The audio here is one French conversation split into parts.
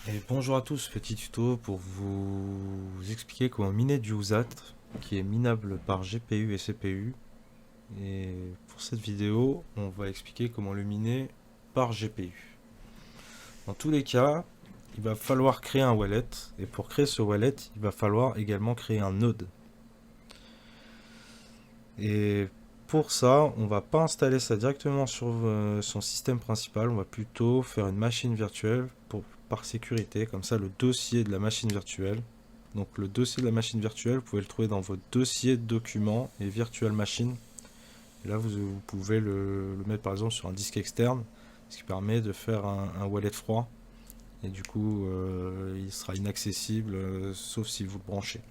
Et bonjour à tous, petit tuto pour vous expliquer comment miner du USAT qui est minable par GPU et CPU. Et pour cette vidéo, on va expliquer comment le miner par GPU. Dans tous les cas, il va falloir créer un wallet et pour créer ce wallet, il va falloir également créer un node. Et pour ça, on va pas installer ça directement sur son système principal, on va plutôt faire une machine virtuelle par sécurité, comme ça le dossier de la machine virtuelle. Donc le dossier de la machine virtuelle, vous pouvez le trouver dans votre dossier de documents et virtual machine. Et là, vous pouvez le mettre par exemple sur un disque externe, ce qui permet de faire un wallet froid. Et du coup, il sera inaccessible, sauf si vous le branchez.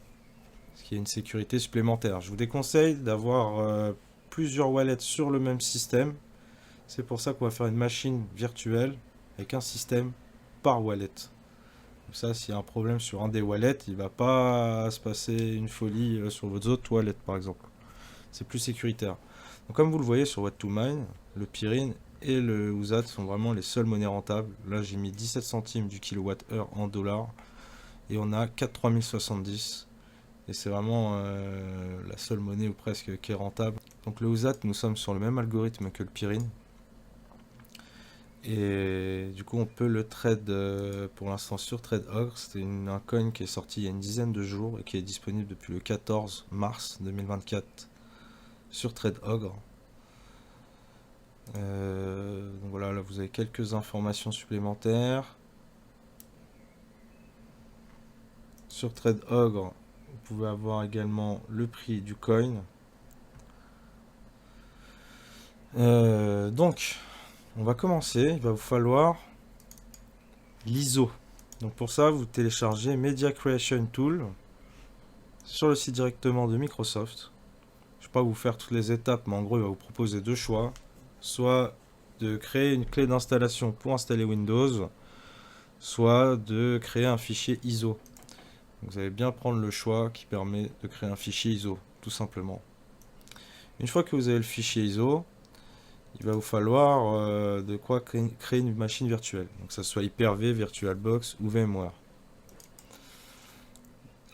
Ce qui est une sécurité supplémentaire. Je vous déconseille d'avoir plusieurs wallets sur le même système. C'est pour ça qu'on va faire une machine virtuelle avec un système par wallet. Comme ça, s'il y a un problème sur un des wallets, il ne va pas se passer une folie sur vos autres wallets, par exemple. C'est plus sécuritaire. Donc, comme vous le voyez sur What2Mine, le Pirin et le USAT sont vraiment les seules monnaies rentables. Là, j'ai mis 17 centimes du kilowattheure en dollars et on a 4 3070. Et c'est vraiment la seule monnaie ou presque qui est rentable. Donc le USAT, nous sommes sur le même algorithme que le Pirin. Et du coup, on peut le trade pour l'instant sur TradeOgre. C'est un coin qui est sorti il y a une dizaine de jours et qui est disponible depuis le 14 mars 2024 sur TradeOgre. Donc voilà, là vous avez quelques informations supplémentaires. Sur TradeOgre, vous pouvez avoir également le prix du coin. Donc, on va commencer. Il va vous falloir l'ISO. Donc pour ça, vous téléchargez Media Creation Tool sur le site directement de Microsoft. Je ne vais pas vous faire toutes les étapes, mais en gros, il va vous proposer deux choix. Soit de créer une clé d'installation pour installer Windows, soit de créer un fichier ISO. Donc vous allez bien prendre le choix qui permet de créer un fichier ISO, tout simplement. Une fois que vous avez le fichier ISO, il va vous falloir de quoi créer une machine virtuelle. Donc que ce soit Hyper-V, VirtualBox ou VMware.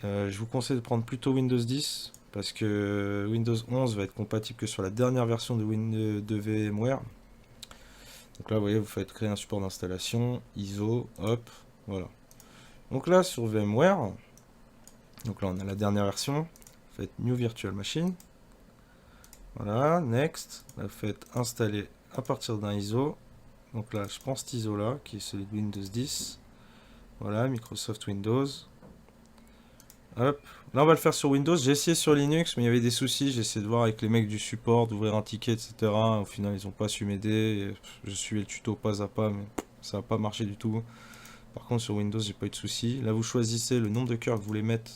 Je vous conseille de prendre plutôt Windows 10 parce que Windows 11 va être compatible que sur la dernière version de VMware. Donc là, vous voyez, vous faites créer un support d'installation, ISO, hop, voilà. Donc là, sur VMware, donc là, on a la dernière version. Vous faites New Virtual Machine. Voilà, Next. Là, vous faites installer à partir d'un ISO. Donc là, je prends cet ISO là, qui est celui de Windows 10. Voilà, Microsoft Windows. Hop. Là, on va le faire sur Windows. J'ai essayé sur Linux, mais il y avait des soucis. J'ai essayé de voir avec les mecs du support, d'ouvrir un ticket, etc. Au final, ils n'ont pas su m'aider. Je suivais le tuto pas à pas, mais ça n'a pas marché du tout. Par contre, sur Windows, j'ai pas eu de soucis. Là, vous choisissez le nombre de cœurs que vous voulez mettre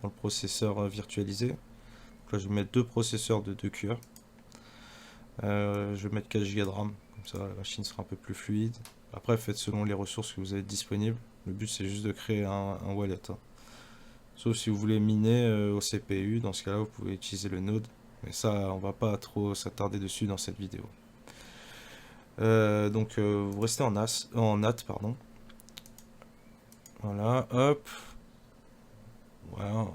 dans le processeur virtualisé. Donc là, je vais mettre deux processeurs de 2 cœurs. Je vais mettre 4 Go de RAM. Comme ça, la machine sera un peu plus fluide. Après, faites selon les ressources que vous avez disponibles. Le but, c'est juste de créer un wallet. Sauf si vous voulez miner au CPU, dans ce cas-là, vous pouvez utiliser le node. Mais ça, on va pas trop s'attarder dessus dans cette vidéo. Donc, vous restez en NAT, pardon. Voilà, hop. Voilà,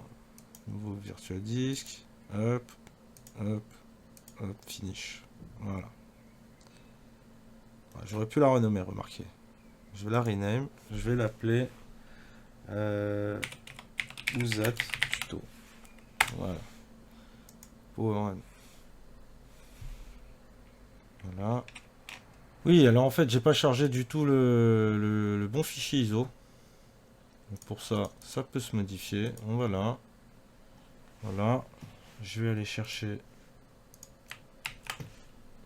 nouveau virtual disk. Hop, hop, hop, finish. Voilà. J'aurais pu la renommer, remarquez. Je vais la rename. Je vais l'appeler USAT tuto. Voilà. Power. Voilà. Oui, alors en fait, j'ai pas chargé du tout le bon fichier ISO. Donc pour ça, ça peut se modifier. Donc voilà. Voilà. Je vais aller chercher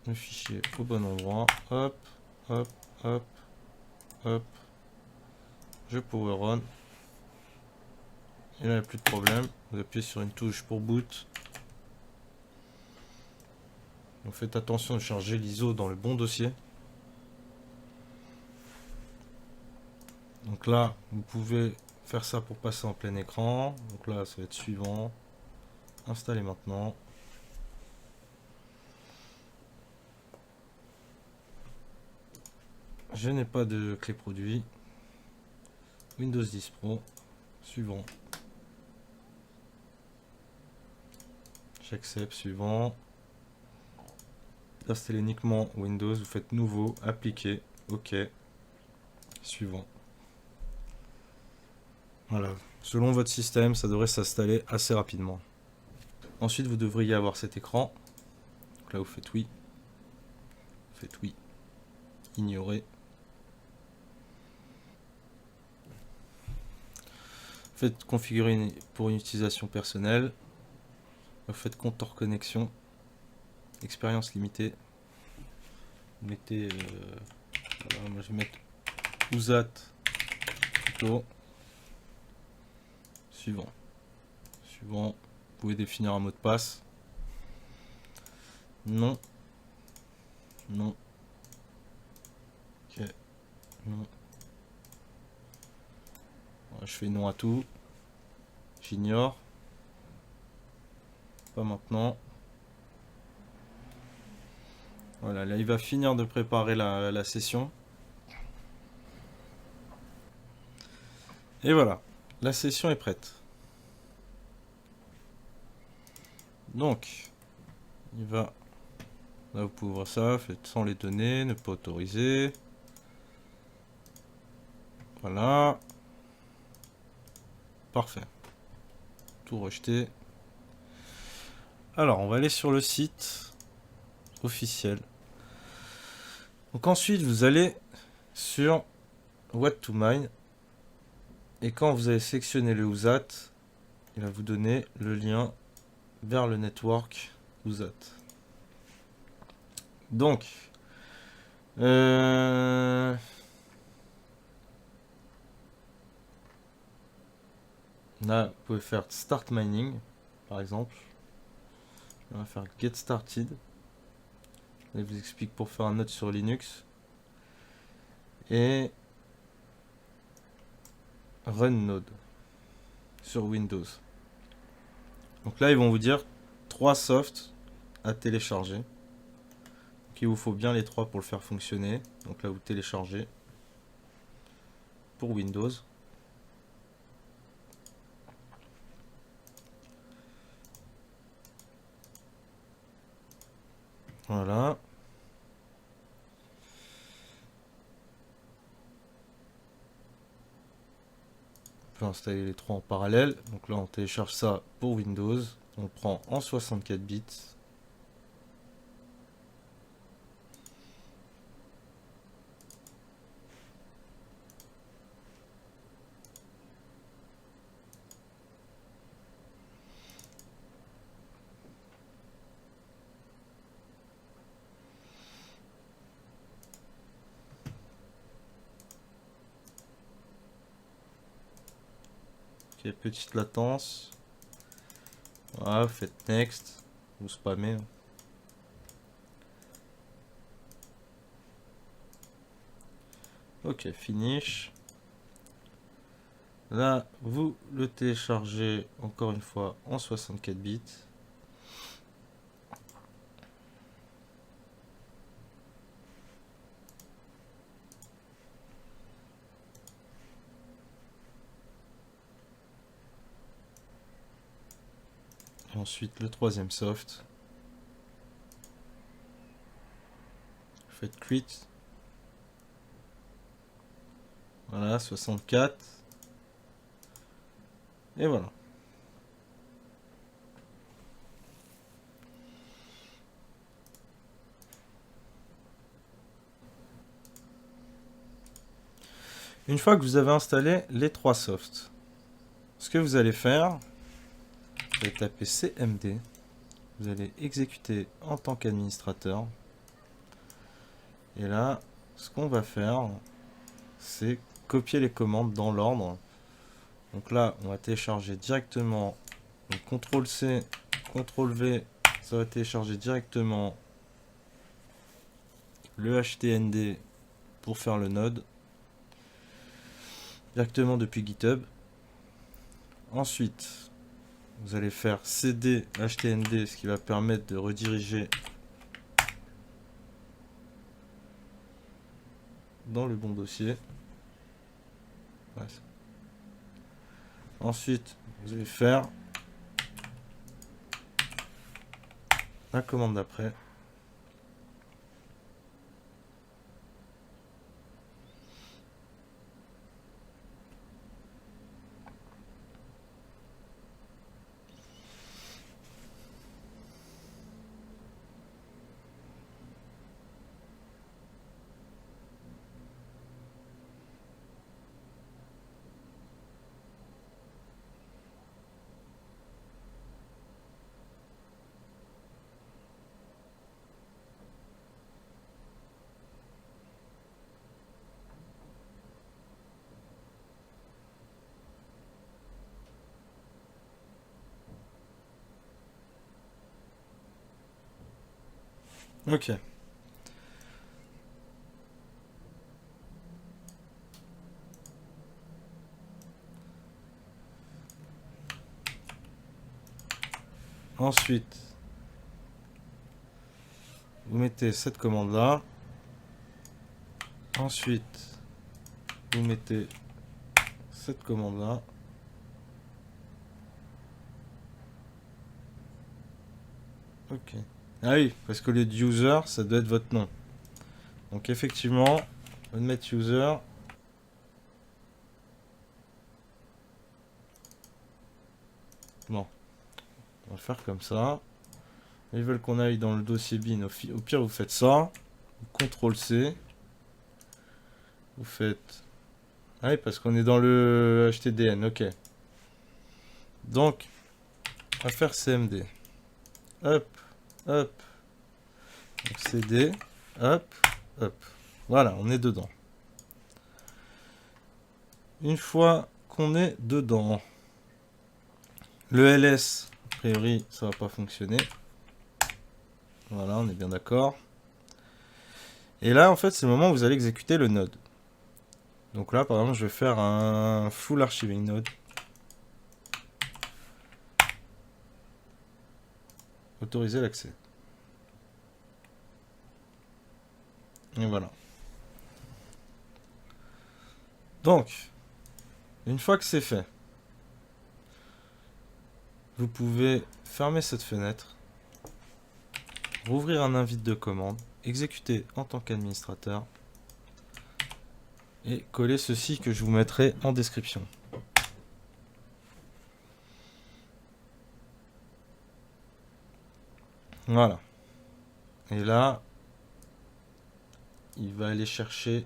le fichier au bon endroit. Hop, hop, hop, hop. Je power on. Et là, il n'y a plus de problème. Vous appuyez sur une touche pour boot. Donc faites attention de charger l'ISO dans le bon dossier. Donc là, vous pouvez faire ça pour passer en plein écran. Donc là, ça va être suivant. Installer maintenant. Je n'ai pas de clé produit. Windows 10 Pro. Suivant. J'accepte. Suivant. Installez uniquement Windows. Vous faites nouveau. Appliquer. OK. Suivant. Voilà. Selon votre système, ça devrait s'installer assez rapidement. Ensuite, vous devriez avoir cet écran. Donc là, vous faites oui. Faites oui. Ignorer. Faites configurer pour une utilisation personnelle. Vous faites compte hors connexion. Expérience limitée. Vous mettez... voilà, moi je vais mettre USAT plutôt. Suivant. Suivant. Vous pouvez définir un mot de passe. Non. Non. Ok. Non. Voilà, je fais non à tout. J'ignore. Pas maintenant. Voilà, là il va finir de préparer la session. Et voilà, la session est prête. Donc, il va... Là vous pouvez ouvrir ça, faites sans les données, ne pas autoriser. Voilà. Parfait. Tout rejeté. Alors, on va aller sur le site officiel. Donc ensuite, vous allez sur What to Mine. Et quand vous avez sélectionné le USAT, il va vous donner le lien vers le network USAT. Donc, là, vous pouvez faire Start Mining, par exemple. On va faire Get Started. Je vous explique pour faire un node sur Linux. Et Run Node sur Windows. Donc là, ils vont vous dire 3 softs à télécharger. Donc il vous faut bien les 3 pour le faire fonctionner. Donc là, vous téléchargez pour Windows. Voilà. On peut installer les 3 en parallèle. Donc là, on télécharge ça pour Windows. On prend en 64 bits. Ok, petite latence. Voilà, faites next. Vous spammez. Ok, finish. Là, vous le téléchargez encore une fois en 64 bits. Et ensuite, le troisième soft. Faites quit. Voilà, 64. Et voilà. Une fois que vous avez installé les 3 softs, ce que vous allez faire, vous allez taper cmd, vous allez exécuter en tant qu'administrateur. Et là, ce qu'on va faire, c'est copier les commandes dans l'ordre. Donc là, on va télécharger directement, donc CTRL-C, CTRL-V, ça va télécharger directement le HTND pour faire le node, directement depuis GitHub. Ensuite, vous allez faire cd HTND, ce qui va permettre de rediriger dans le bon dossier. Ouais. Ensuite, vous allez faire la commande d'après. Ok. Ensuite, vous mettez cette commande là. Ensuite, vous mettez cette commande là. Ok. Ah oui, parce que le user, ça doit être votre nom. Donc effectivement, on va mettre user. Bon, on va faire comme ça. Ils veulent qu'on aille dans le dossier bin. Au pire, vous faites ça. CTRL-C. Vous faites... Ah oui, parce qu'on est dans le HTDN, ok. Donc, on va faire CMD. Hop, hop. Donc, CD, hop, hop. Voilà, on est dedans. Une fois qu'on est dedans, le ls, a priori, ça va pas fonctionner. Voilà, on est bien d'accord. Et là, en fait, c'est le moment où vous allez exécuter le node. Donc là, par exemple, je vais faire un full archiving node. Autoriser l'accès. Et voilà. Donc, une fois que c'est fait, vous pouvez fermer cette fenêtre, rouvrir un invite de commande, exécuter en tant qu'administrateur et coller ceci que je vous mettrai en description. Voilà. Et là, il va aller chercher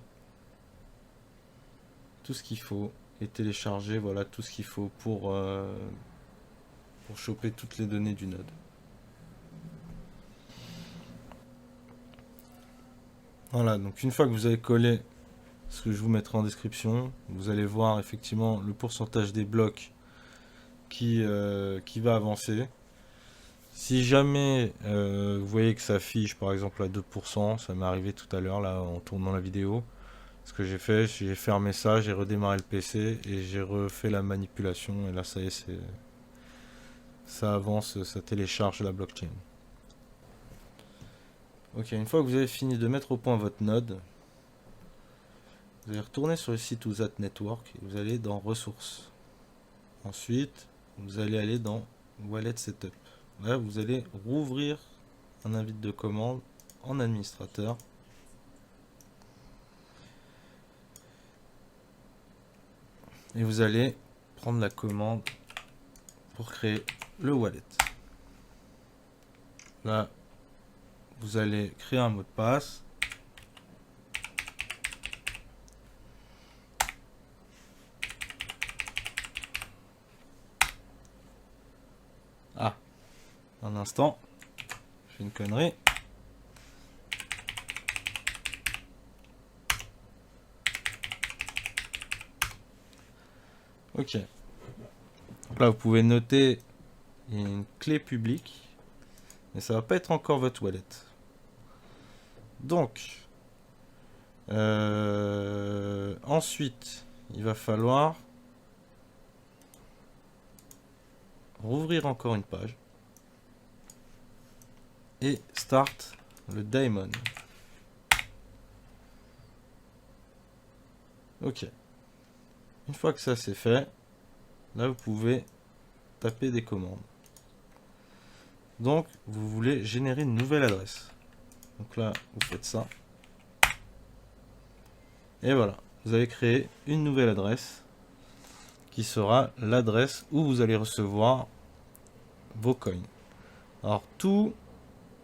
tout ce qu'il faut et télécharger, voilà, tout ce qu'il faut pour choper toutes les données du node. Voilà, donc une fois que vous avez collé ce que je vous mettrai en description, vous allez voir effectivement le pourcentage des blocs qui va avancer. Si jamais vous voyez que ça affiche par exemple à 2%, ça m'est arrivé tout à l'heure là en tournant la vidéo, ce que j'ai fait, j'ai fermé ça, j'ai redémarré le PC et j'ai refait la manipulation et là ça y est, ça avance, ça télécharge la blockchain. Ok, une fois que vous avez fini de mettre au point votre node, vous allez retourner sur le site Usat Network et vous allez dans ressources. Ensuite, vous allez aller dans Wallet Setup. Là, vous allez rouvrir un invite de commande en administrateur. Et vous allez prendre la commande pour créer le wallet. Là, vous allez créer un mot de passe. Ah, un instant, je fais une connerie. Ok. Donc là, vous pouvez noter une clé publique, mais ça va pas être encore votre wallet. Donc, ensuite, il va falloir rouvrir encore une page et start le daemon. Ok. Une fois que ça c'est fait, là vous pouvez taper des commandes. Donc vous voulez générer une nouvelle adresse. Donc là vous faites ça. Et voilà, vous avez créé une nouvelle adresse qui sera l'adresse où vous allez recevoir vos coins. Alors tout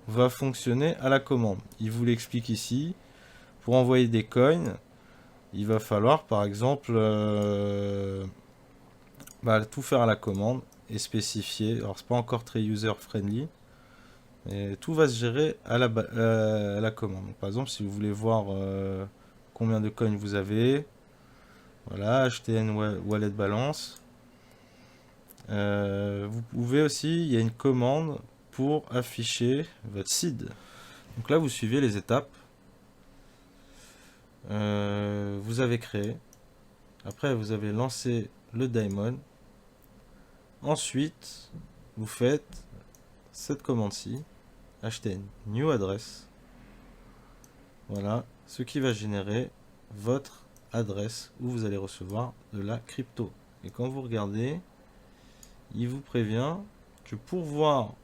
va fonctionner à la commande. Il vous l'explique ici. Pour envoyer des coins, il va falloir par exemple tout faire à la commande et spécifier. Alors c'est pas encore très user friendly, mais tout va se gérer à la commande. Donc, par exemple, si vous voulez voir combien de coins vous avez, voilà, acheter une wallet balance. Vous pouvez aussi, il y a une commande pour afficher votre seed. Donc là, vous suivez les étapes. Vous avez créé. Après, vous avez lancé le daemon. Ensuite, vous faites cette commande-ci. Acheter une new address. Voilà, ce qui va générer votre adresse où vous allez recevoir de la crypto. Et quand vous regardez, il vous prévient que pour voir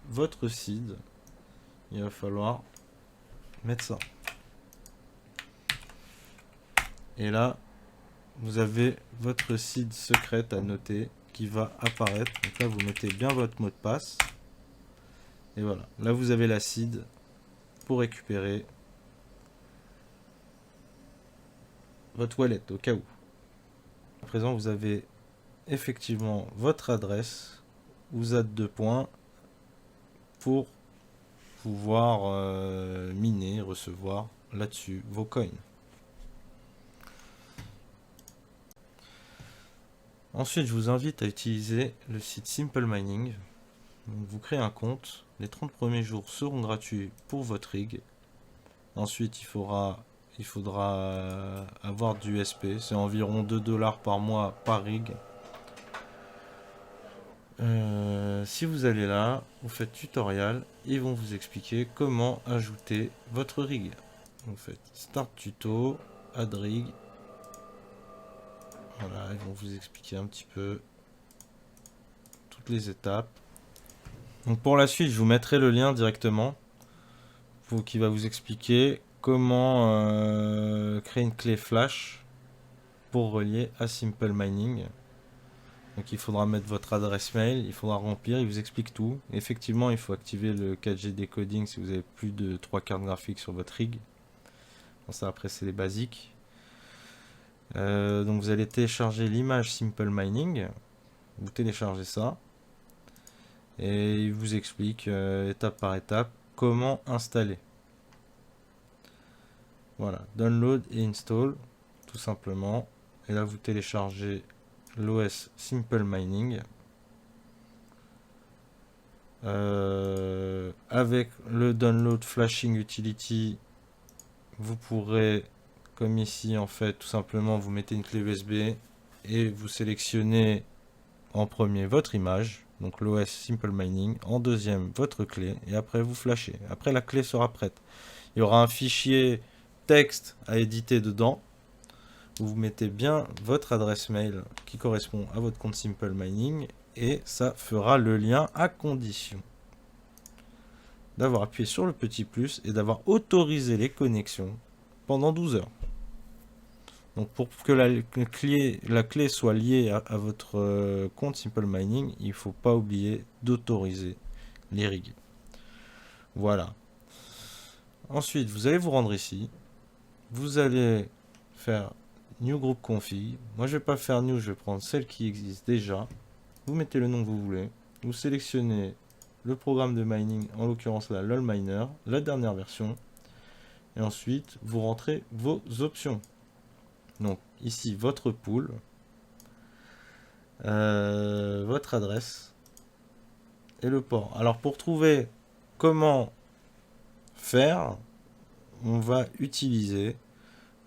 votre seed, il va falloir mettre ça. Et là, vous avez votre seed secrète à noter qui va apparaître. Donc là, vous mettez bien votre mot de passe. Et voilà, là vous avez la seed pour récupérer votre wallet au cas où. À présent, vous avez effectivement votre adresse. Vous êtes 2 points pour pouvoir miner, recevoir là-dessus vos coins. Ensuite, je vous invite à utiliser le site Simple Mining. Donc, vous créez un compte. Les 30 premiers jours seront gratuits pour votre rig. Ensuite, il faudra avoir du SP. C'est environ 2 $ par mois par rig. Si vous allez là, vous faites tutoriel, ils vont vous expliquer comment ajouter votre rig. Vous faites start tuto, add rig. Voilà, ils vont vous expliquer un petit peu toutes les étapes. Donc pour la suite, je vous mettrai le lien directement qui va vous expliquer comment créer une clé flash pour relier à Simple Mining. Donc il faudra mettre votre adresse mail, il faudra remplir, il vous explique tout. Effectivement, il faut activer le 4G decoding si vous avez plus de 3 cartes graphiques sur votre rig. Bon, ça après c'est les basiques. Donc vous allez télécharger l'image Simple Mining. Vous téléchargez ça. Et il vous explique étape par étape comment installer. Voilà, download et install tout simplement. Et là vous téléchargez l'OS Simple Mining. Avec le download flashing utility, vous pourrez, comme ici en fait, tout simplement vous mettez une clé USB et vous sélectionnez en premier votre image, donc l'OS Simple Mining, en deuxième votre clé et après vous flashez. Après la clé sera prête. Il y aura un fichier texte à éditer dedans. Vous mettez bien votre adresse mail qui correspond à votre compte Simple Mining et ça fera le lien à condition d'avoir appuyé sur le petit plus et d'avoir autorisé les connexions pendant 12 heures. Donc pour que la clé soit liée à votre compte Simple Mining, il ne faut pas oublier d'autoriser les rigs. Voilà. Ensuite, vous allez vous rendre ici. Vous allez faire New Group Config. Moi, je ne vais pas faire New, je vais prendre celle qui existe déjà. Vous mettez le nom que vous voulez. Vous sélectionnez le programme de mining, en l'occurrence la LOL Miner, la dernière version. Et ensuite, vous rentrez vos options. Donc, ici, votre pool, votre adresse et le port. Alors, pour trouver comment faire, on va utiliser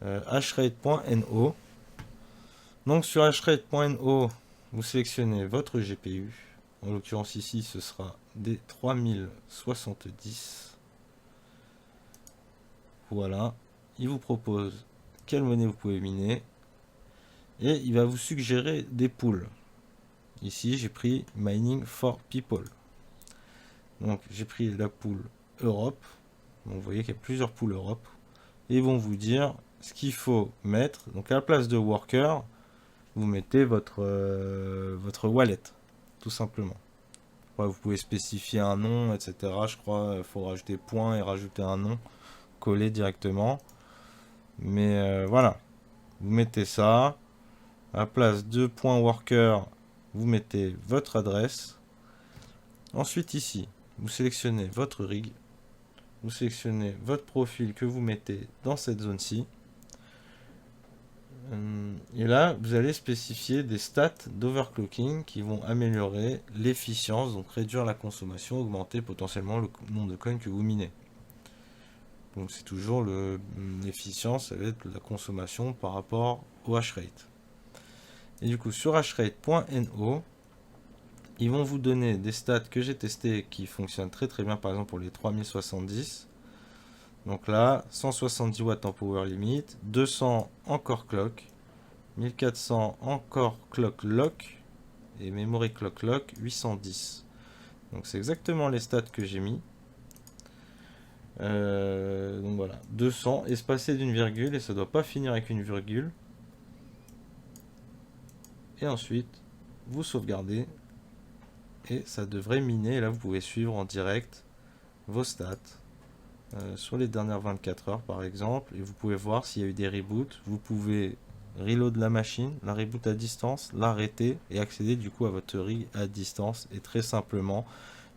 hashrate.no. Donc sur hashrate.no, vous sélectionnez votre GPU. En l'occurrence ici, ce sera des 3070. Voilà. Il vous propose quelle monnaie vous pouvez miner. Et il va vous suggérer des pools. Ici, j'ai pris Mining for People. Donc, j'ai pris la pool Europe. Donc, vous voyez qu'il y a plusieurs pools Europe. Et ils vont vous dire ce qu'il faut mettre. Donc, à la place de worker, vous mettez votre wallet, tout simplement. Après, vous pouvez spécifier un nom, etc. Je crois qu'il faut rajouter point et rajouter un nom collé directement. Mais voilà, vous mettez ça. À la place de point worker, vous mettez votre adresse. Ensuite ici, vous sélectionnez votre rig. Vous sélectionnez votre profil que vous mettez dans cette zone-ci. Et là, vous allez spécifier des stats d'overclocking qui vont améliorer l'efficience, donc réduire la consommation, augmenter potentiellement le nombre de coins que vous minez. Donc c'est toujours l'efficience, ça va être la consommation par rapport au hash rate. Et du coup, sur hashrate.no, ils vont vous donner des stats que j'ai testés qui fonctionnent très très bien, par exemple pour les 3070. Donc là, 170 watts en power limit, 200 en core clock, 1400 en core clock lock et memory clock lock 810. Donc c'est exactement les stats que j'ai mis. Donc voilà, 200 espacé d'une virgule et ça doit pas finir avec une virgule. Et ensuite, vous sauvegardez et ça devrait miner. Et là, vous pouvez suivre en direct vos stats sur les dernières 24 heures par exemple. Et vous pouvez voir s'il y a eu des reboots. Vous pouvez reload la machine, la reboot à distance, l'arrêter et accéder du coup à votre rig à distance et très simplement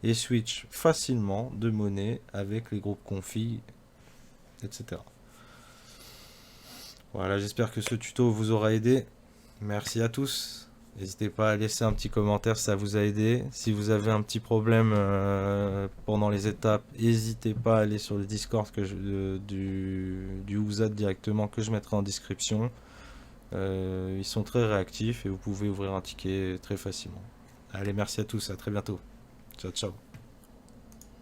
et switch facilement de monnaie avec les groupes config, etc. Voilà, j'espère que ce tuto vous aura aidé. Merci à tous. N'hésitez pas à laisser un petit commentaire si ça vous a aidé. Si vous avez un petit problème pendant les étapes, n'hésitez pas à aller sur le Discord du Ouzad directement que je mettrai en description. Ils sont très réactifs et vous pouvez ouvrir un ticket très facilement. Allez, merci à tous, à très bientôt. Ciao, ciao.